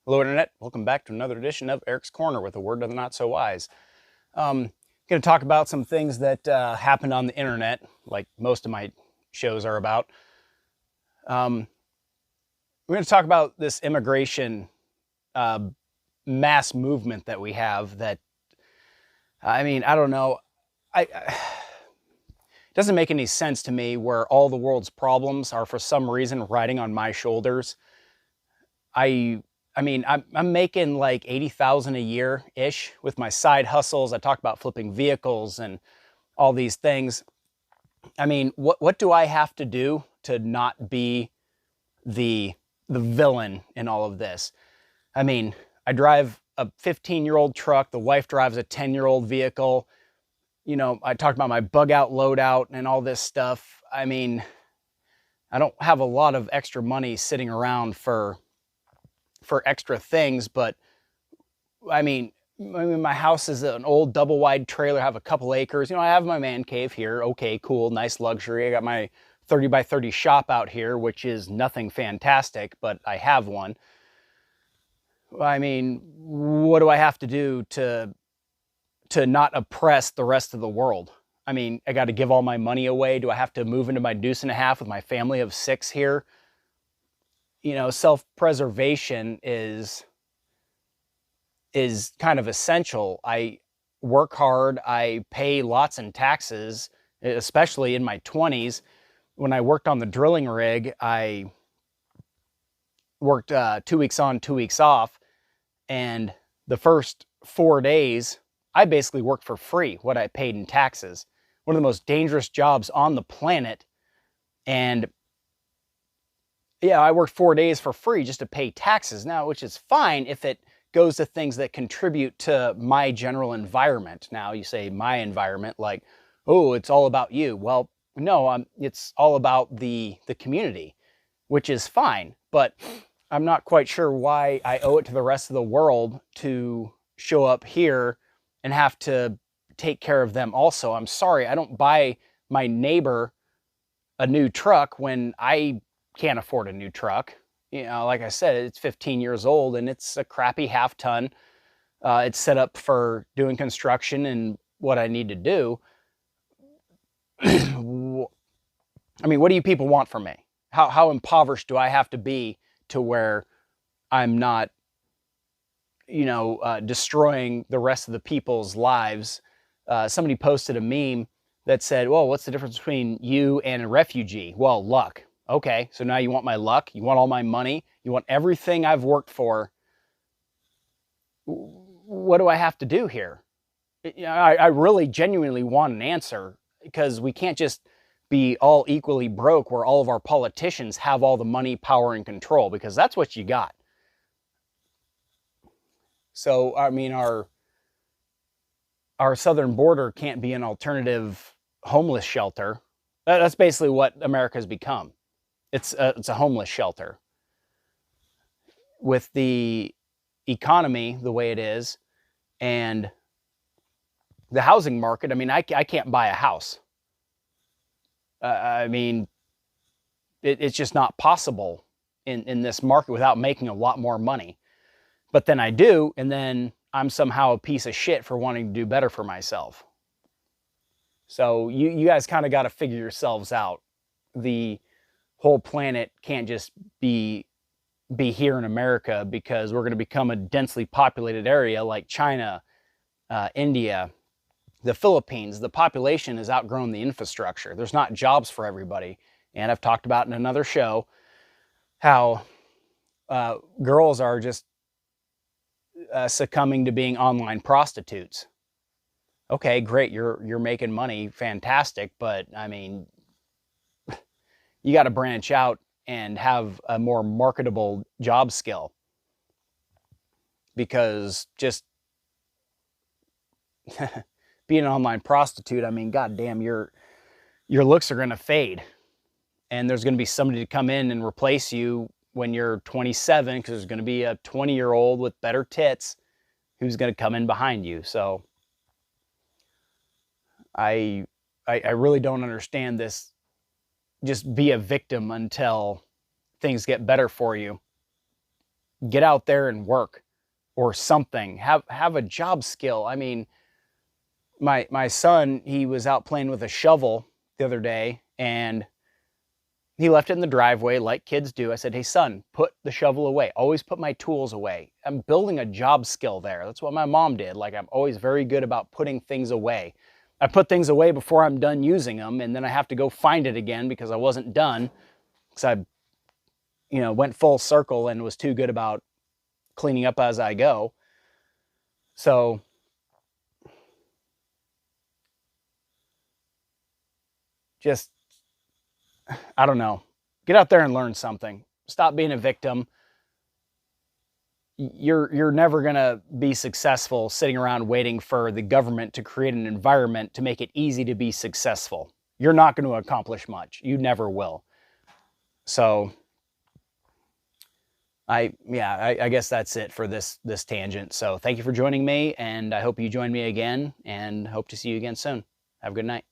Hello, Internet. Welcome back to another edition of Eric's Corner with a word to the not so wise. Going to talk about some things that happened on the internet, like most of my shows are about. We're going to talk about this immigration uh, mass movement that we have. That I don't know. It doesn't make any sense to me where all the world's problems are for some reason riding on my shoulders. I'm making like 80,000 a year ish with my side hustles. I talk about flipping vehicles and all these things. I mean, what do I have to do to not be the villain in all of this? I mean, I drive a 15-year-old truck. The wife drives a 10-year-old vehicle. You know, I talked about my bug out, load out, and all this stuff. I mean, I don't have a lot of extra money sitting around for extra things, but my house is an old double wide trailer. I have a couple acres. You know, I have my man cave here. Okay, cool, nice luxury. I got my 30 by 30 shop out here, which is nothing fantastic, but I have one. I mean, what do I have to do to not oppress the rest of the world? I mean, I got to give all my money away. Do I have to move into my deuce and a half with my family of 6 here? You know, self-preservation is kind of essential. I work hard, I pay lots in taxes, especially in my 20s. When I worked on the drilling rig, I worked 2 weeks on, 2 weeks off, and the first 4 days, I basically worked for free what I paid in taxes. One of the most dangerous jobs on the planet. And yeah, I worked 4 days for free just to pay taxes now, which is fine if it goes to things that contribute to my general environment. Now, you say my environment, like, oh, it's all about you. Well, no, it's all about the community, which is fine. But I'm not quite sure why I owe it to the rest of the world to show up here and have to take care of them also. I'm sorry, I don't buy my neighbor a new truck when I can't afford a new truck. You know, like I said, it's 15 years old and it's a crappy half ton. It's set up for doing construction and what I need to do. I mean, what do you people want from me? How impoverished do I have to be to where I'm not, destroying the rest of the people's lives? Somebody posted a meme that said, well, what's the difference between you and a refugee? Well, luck. Okay, so now you want my luck, you want all my money, you want everything I've worked for. What do I have to do here? I really genuinely want an answer, because we can't just be all equally broke where all of our politicians have all the money, power, and control, because that's what you got. So, I mean, our southern border can't be an alternative homeless shelter. That's basically what America's become. It's a homeless shelter. With the economy the way it is and the housing market, I mean, I can't buy a house. I mean, it's just not possible in this market without making a lot more money. But then I do, and then I'm somehow a piece of shit for wanting to do better for myself. So you guys kind of got to figure yourselves out. The whole planet can't just be here in America, because we're going to become a densely populated area like China, India, the Philippines. The population has outgrown the infrastructure. There's not jobs for everybody. And I've talked about in another show how girls are just succumbing to being online prostitutes. Okay, great, you're making money, fantastic, but I mean, you got to branch out and have a more marketable job skill, because just being an online prostitute, I mean, goddamn, your looks are going to fade, and there's going to be somebody to come in and replace you when you're 27, because there's going to be a 20-year-old with better tits who's going to come in behind you. So I really don't understand this. Just be a victim until things get better for you. get out there and work or something. Have a job skill. I mean, my son, he was out playing with a shovel the other day, and he left it in the driveway like kids do. I said, "Hey son, put the shovel away. Always put my tools away." I'm building a job skill there. That's what my mom did. Like, I'm always very good about putting things away. I put things away before I'm done using them, and then I have to go find it again because I wasn't done, because I, went full circle and was too good about cleaning up as I go. So just, I don't know. Get out there and learn something. Stop being a victim. You're never going to be successful sitting around waiting for the government to create an environment to make it easy to be successful. You're not going to accomplish much. You never will. So I guess that's it for this tangent. So thank you for joining me, and I hope you join me again, and hope to see you again soon. Have a good night.